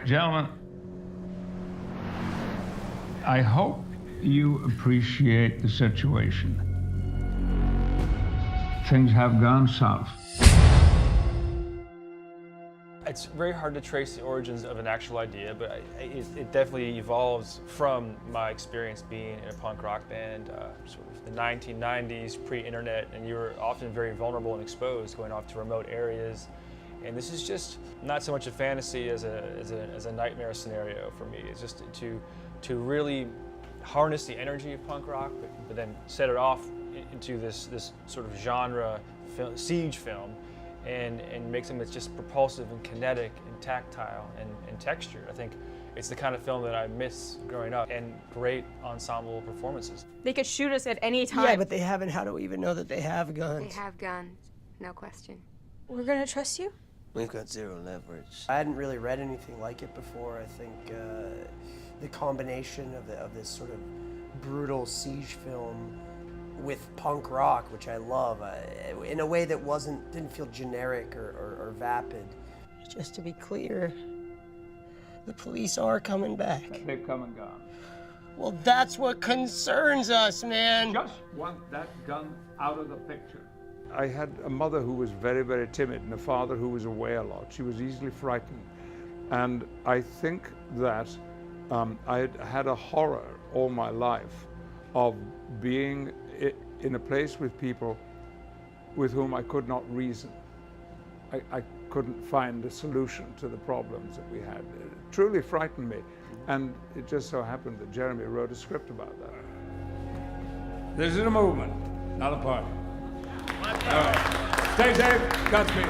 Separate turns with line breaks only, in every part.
Gentlemen, I hope you appreciate the situation. Things have gone south.
It's very hard to trace the origins of an actual idea, but it definitely evolves from my experience being in a punk rock band, sort of the 1990s, pre-internet, and you were often very vulnerable and exposed, going off to remote areas. And this is just not so much a fantasy as a nightmare scenario for me. It's just to really harness the energy of punk rock, but then set it off into this sort of genre siege film, and make something that's just propulsive and kinetic and tactile and textured. I think it's the kind of film that I miss growing up, and great ensemble performances.
They could shoot us at any time.
Yeah, but they haven't. How do we even know that they have guns?
They have guns, no question.
We're gonna trust you?
We've got zero leverage.
I hadn't really read anything like it before. I think the combination of this sort of brutal siege film with punk rock, which I love, in a way that didn't feel generic or vapid. Just to be clear, the police are coming back.
They've come and gone.
Well, that's what concerns us, man.
Just want that gun out of the picture.
I had a mother who was very, very timid and a father who was away a lot. She was easily frightened. And I think that I had had a horror all my life of being in a place with people with whom I could not reason. I couldn't find a solution to the problems that we had. It truly frightened me. And it just so happened that Jeremy wrote a script about that.
This is a movement, not a party. All right. Stay safe. Godspeed.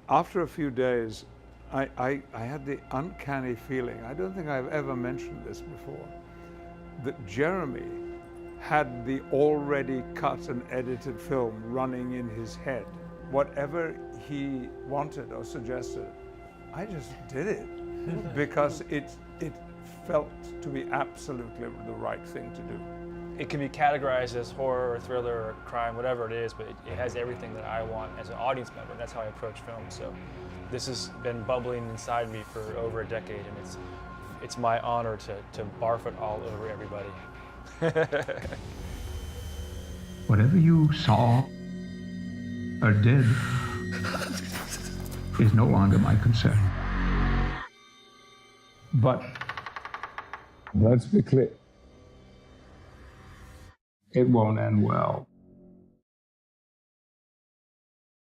After a few days, I had the uncanny feeling, I don't think I've ever mentioned this before, that Jeremy had the already cut and edited film running in his head. Whatever he wanted or suggested, I just did it because it felt to be absolutely the right thing to do.
It can be categorized as horror or thriller or crime, whatever it is, but it has everything that I want as an audience member. That's how I approach film. So this has been bubbling inside me for over a decade, and it's my honor to barf it all over everybody.
Whatever you saw or did is no longer my concern. But let's be clear. It won't end well.